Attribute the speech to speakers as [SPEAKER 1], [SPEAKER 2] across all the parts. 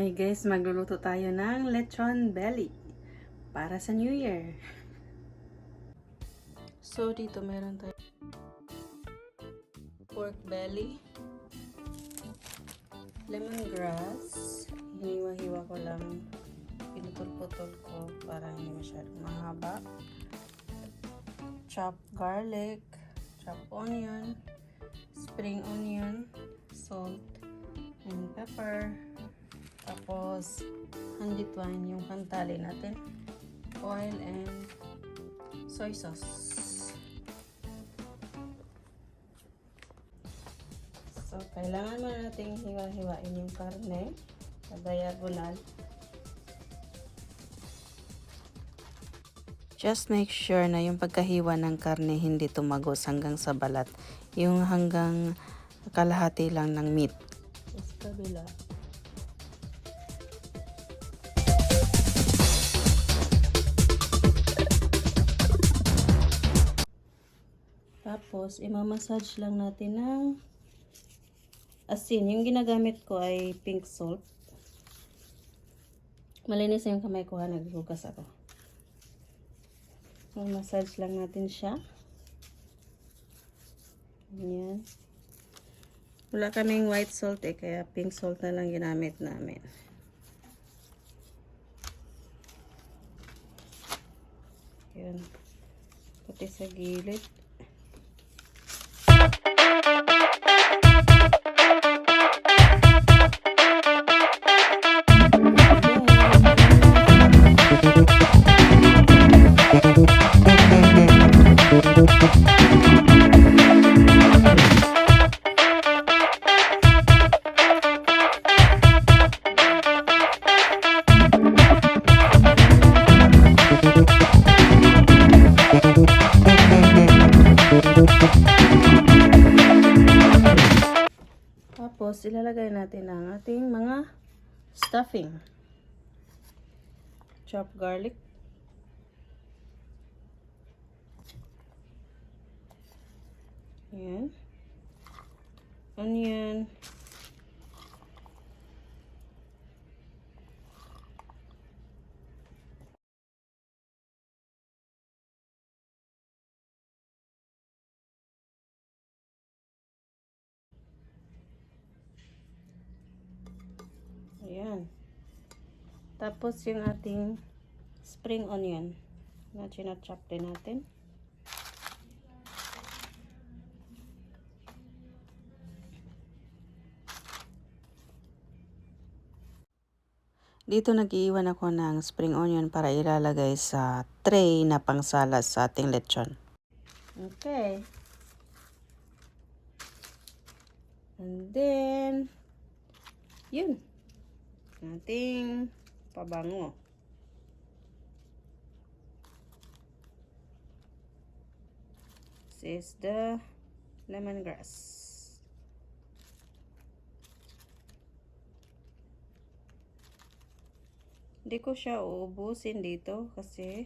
[SPEAKER 1] Hey guys, magluluto tayo ng Lechon Belly para sa New Year. So dito meron tayo pork belly, lemongrass, hiniwa-hiwa ko lang, pinutol-putol ko para hindi masyadong mahaba, chopped garlic, chopped onion, spring onion, salt, and pepper. Tapos, twine yung pantali natin. Oil and soy sauce. So, kailangan mo nating hiwa-hiwain yung karne sa diagonal. Just make sure na yung pagkahiwa ng karne hindi tumagos hanggang sa balat. Yung hanggang kalahati lang ng meat. Sa kabila. Tapos, imamassage lang natin ng asin. Yung ginagamit ko ay pink salt. Malinis na yung kamay ko ha, naghugas ako. Massage lang natin siya. Ayan. Wala kaming white salt kaya pink salt na lang ginamit namin. Ayan. Pati sa gilid. Tapos, ilalagay natin ang ating mga stuffing. Chopped garlic. Ayan. Onion. Ayan. Tapos yung ating spring onion na china-chop din natin. Dito nag-iiwan ako ng spring onion para ilalagay sa tray na pangsalas sa ating lechon. Okay. And then, yun. Ating pabango. This is the lemongrass. Hindi ko siya uubusin dito kasi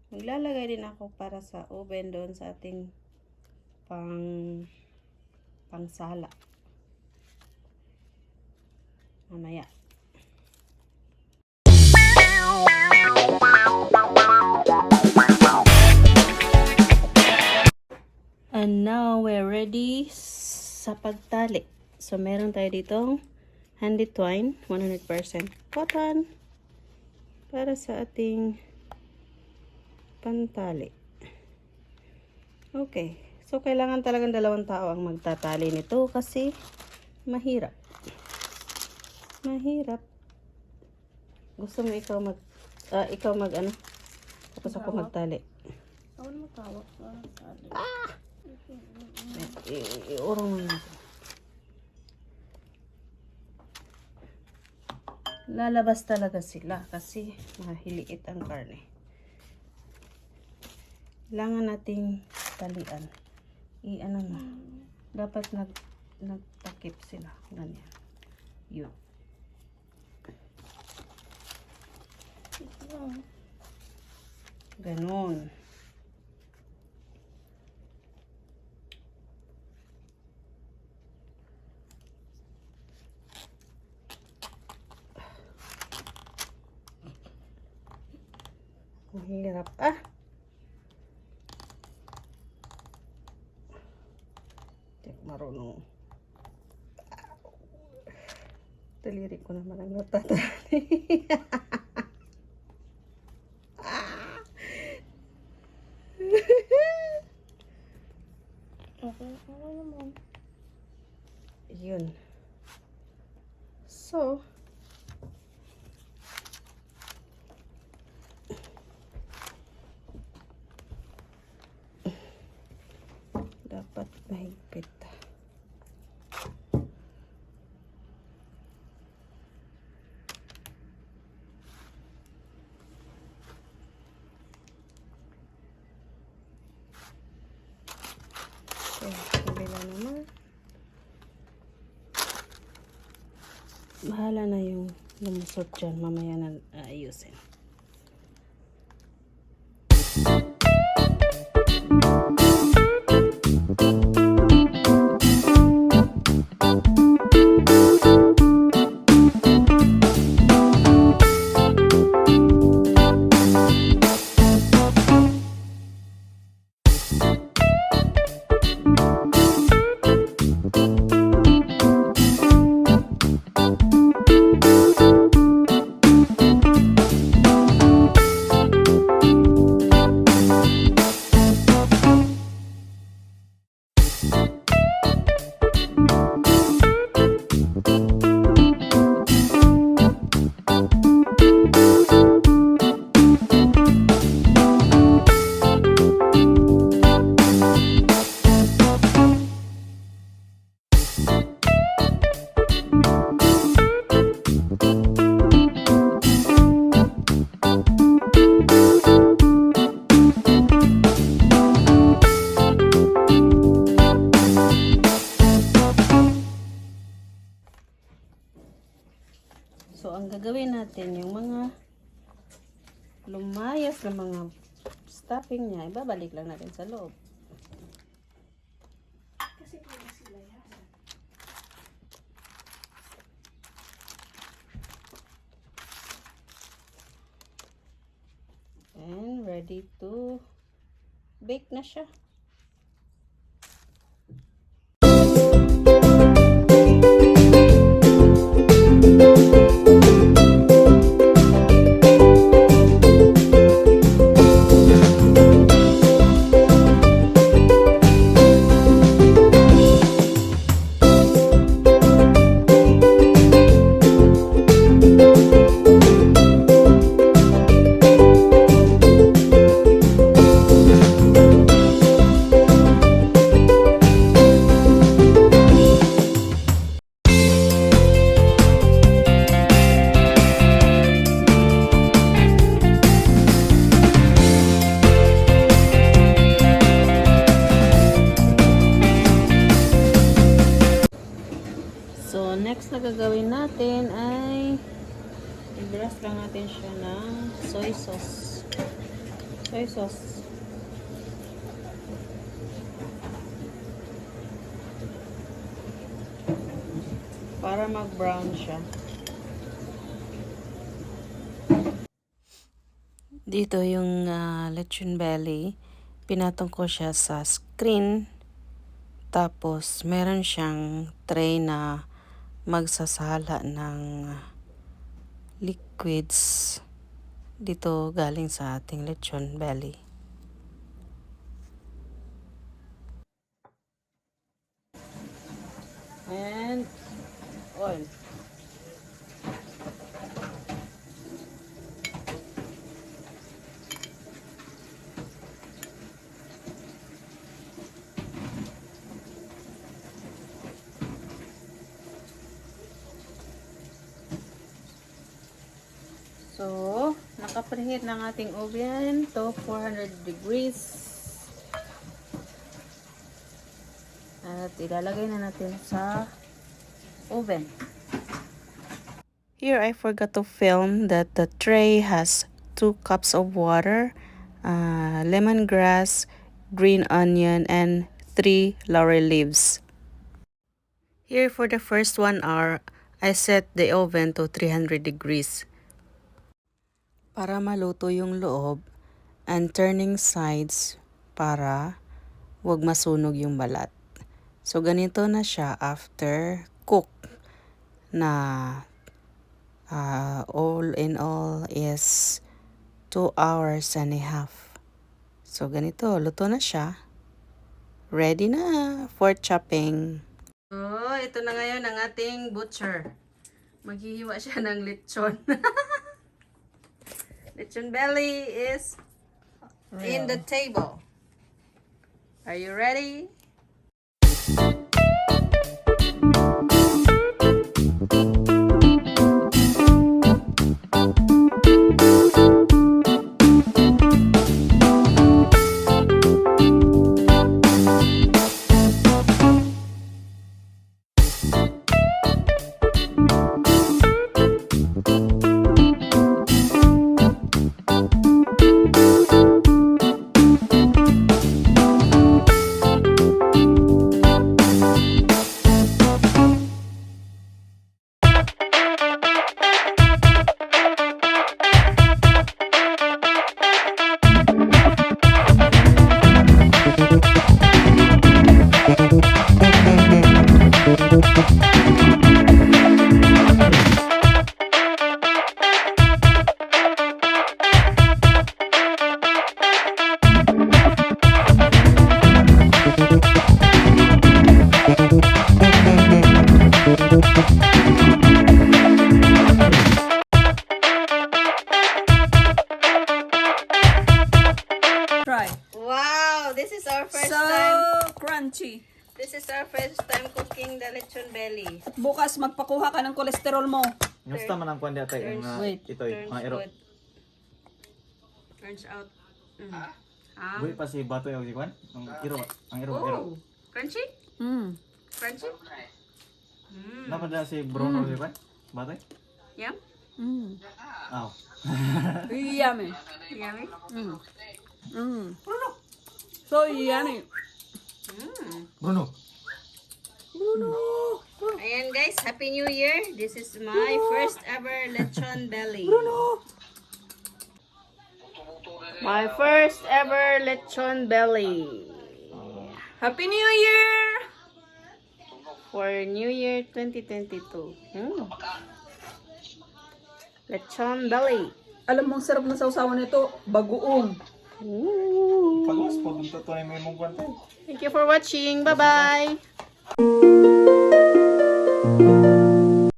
[SPEAKER 1] maglalagay din ako para sa oven doon sa ating pangsala. Mamaya. And now we're ready sa pagtali. So meron tayo ditong handy twine, 100% cotton para sa ating pantali. Okay. So kailangan talagang dalawang tao ang magtatali nito kasi mahirap. Mahirap. Gusto mo ikaw mag ano? Tapos ako magtali.
[SPEAKER 2] Ako na matawag.
[SPEAKER 1] Ah! Iurong mo natin. Lalabas talaga sila kasi mahiliit ang karne. Kailangan nating talian. Ano na. Dapat nagtakip sila. Ganyan. Yun. Ganon. Hirap. Di marunong. Daliri ko naman ang natatali. Okay naman. Yun. So, dapat mahigpit. Okay, kabila naman. Bahala na yung lumusot dyan. Mamaya na ayusin. So, ang gagawin natin, yung mga lumayas na mga stuffing niya, ibabalik lang natin sa loob. Kasi pwede sila yan. And ready to bake na siya. So, next na gagawin natin ay i-brush lang natin siya ng soy sauce. Soy sauce. Para mag-brown siya. Dito yung Lechon Belly. Pinatong ko siya sa screen. Tapos, meron siyang tray na magsasala ng liquids dito galing sa ating Lechon Belly. And oil. So, naka-preheat ng ating oven to 400 degrees. At ilalagay na natin sa oven. Here, I forgot to film that the tray has 2 cups of water, lemongrass, green onion, and 3 laurel leaves. Here, for the first 1 hour, I set the oven to 300 degrees. Para maluto yung loob, and turning sides para wag masunog yung balat. So ganito na siya after cook na all in all is 2 hours and a half. So ganito, luto na siya. Ready na for chopping. Oh, ito na ngayon ang ating butcher. Maghihiwa siya ng lechon. Lechon belly is in the table. Are you ready?
[SPEAKER 2] Try.
[SPEAKER 1] Wow, this is our first
[SPEAKER 2] So
[SPEAKER 1] time.
[SPEAKER 2] crunchy.
[SPEAKER 1] This is our first time cooking the lechon belly.
[SPEAKER 2] Bukas magpakuha ka ng kolesterol mo.
[SPEAKER 3] Gusto man ang kundi atay ang
[SPEAKER 2] Wait.
[SPEAKER 3] ito
[SPEAKER 1] Turns
[SPEAKER 3] mga iro.
[SPEAKER 1] good. Turns out.
[SPEAKER 3] Buhi pa si bato yung kwan. Ang iro.
[SPEAKER 1] Oh, crunchy?
[SPEAKER 2] Mm.
[SPEAKER 1] Crunchy?
[SPEAKER 3] Napada si Bruno si kwan. Bato.
[SPEAKER 1] Yum?
[SPEAKER 2] Mm.
[SPEAKER 3] Aw.
[SPEAKER 2] Yummy.
[SPEAKER 1] Yummy?
[SPEAKER 2] Mm. Mm. So yummy.
[SPEAKER 3] Bruno.
[SPEAKER 1] Ayan guys, Happy New Year. This is my first ever lechon belly. My first ever lechon belly.
[SPEAKER 2] Happy New Year!
[SPEAKER 1] For New Year 2022. Lechon belly.
[SPEAKER 2] Alam mo, ang sarap na sausawan nito. Bagoong.
[SPEAKER 3] Pagos po dun to tunay may mong kwan.
[SPEAKER 1] Thank you for watching. Bye-bye.